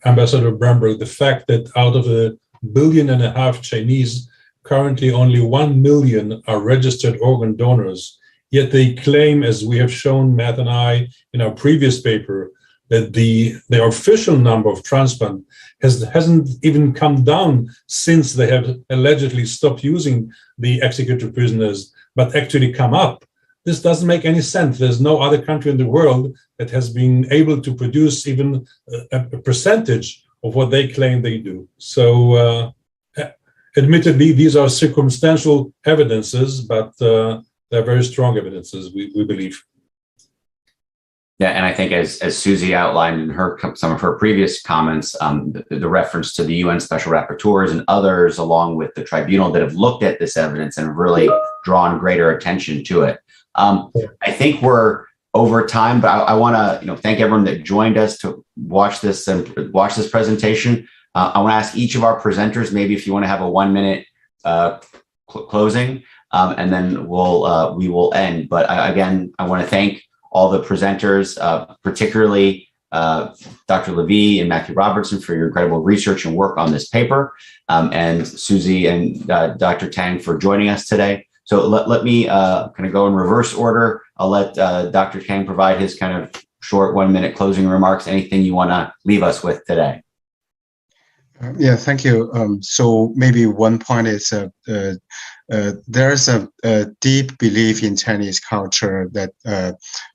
Ambassador Bremberg, the fact that out of 1.5 billion Chinese, currently only 1 million are registered organ donors, yet they claim, as we have shown, Matt and I, in our previous paper, that the official number of transplant hasn't even come down since they have allegedly stopped using the executed prisoners, but actually come up. This doesn't make any sense. There's no other country in the world that has been able to produce even a percentage of what they claim they do. So admittedly, these are circumstantial evidences, but they're very strong evidences, we believe. Yeah, and I think as Susie outlined in some of her previous comments, the reference to the UN Special Rapporteurs and others, along with the Tribunal, that have looked at this evidence and have really drawn greater attention to it. I think we're over time, but I want to thank everyone that joined us to watch this presentation. I want to ask each of our presenters, maybe if you want to have a 1-minute closing, and then we will end. But again, I want to thank all the presenters, particularly Dr. Levy and Matthew Robertson, for your incredible research and work on this paper, and Susie and Dr. Tang for joining us today. So let me kind of go in reverse order. I'll let Dr. Kang provide his kind of short 1-minute closing remarks. Anything you want to leave us with today? Yeah, thank you. So maybe one point is there's a deep belief in Chinese culture that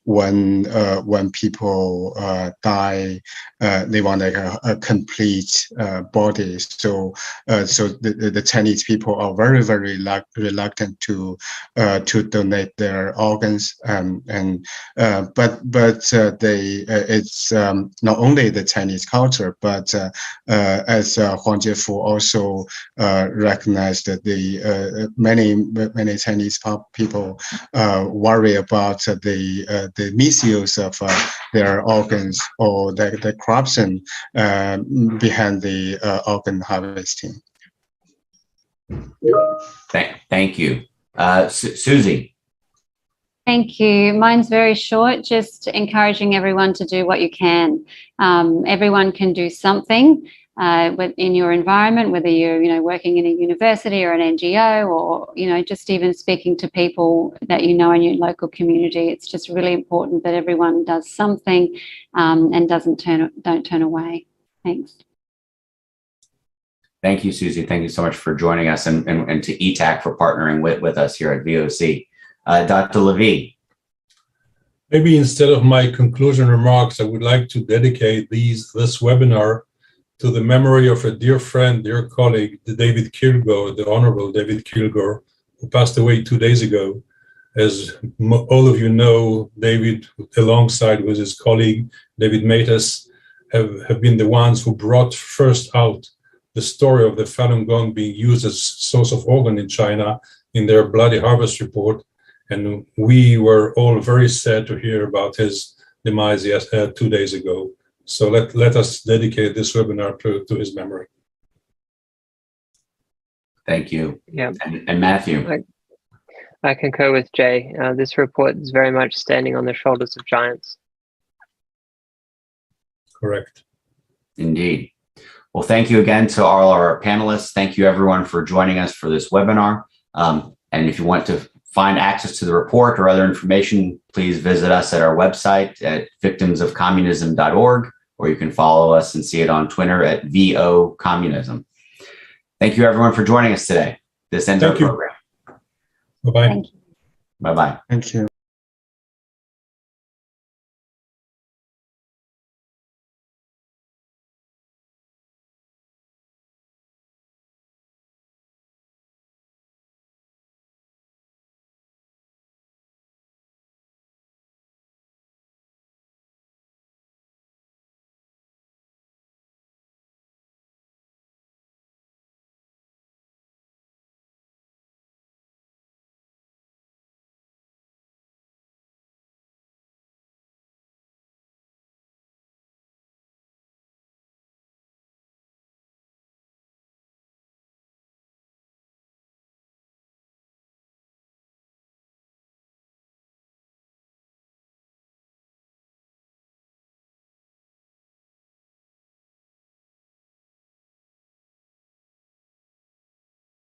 when people die, they want like a complete body. So the Chinese people are very, very reluctant to donate their organs. But they it's not only the Chinese culture, but as Huang Jiefu also recognized that the many Chinese people worry about the misuse of their organs or the corruption behind the organ harvesting. Thank you. Susie. Thank you. Mine's very short, just encouraging everyone to do what you can. Everyone can do something in your environment, whether you're working in a university or an NGO, or just even speaking to people that in your local community. It's just really important that everyone does something and don't turn away. Thanks. Thank you, Susie. Thank you so much for joining us, and to ETAC for partnering with us here at VOC. Dr. Levy. Maybe instead of my conclusion remarks, I would like to dedicate this webinar to the memory of a dear friend, dear colleague, David Kilgore, the Honorable David Kilgore, who passed away 2 days ago. As all of you know, David, alongside with his colleague, David Matas, have been the ones who brought first out the story of the Falun Gong being used as source of organ in China in their Bloody Harvest report. And we were all very sad to hear about his demise 2 days ago. So let us dedicate this webinar to his memory. Thank you. Yeah. And Matthew. I concur with Jay. This report is very much standing on the shoulders of giants. Correct. Indeed. Well, thank you again to all our panelists. Thank you, everyone, for joining us for this webinar. And if you want to find access to the report or other information, please visit us at our website at victimsofcommunism.org, or you can follow us and see it on Twitter at VO Communism. Thank you, everyone, for joining us today. This ends our program. Bye-bye. Bye-bye. Thank you.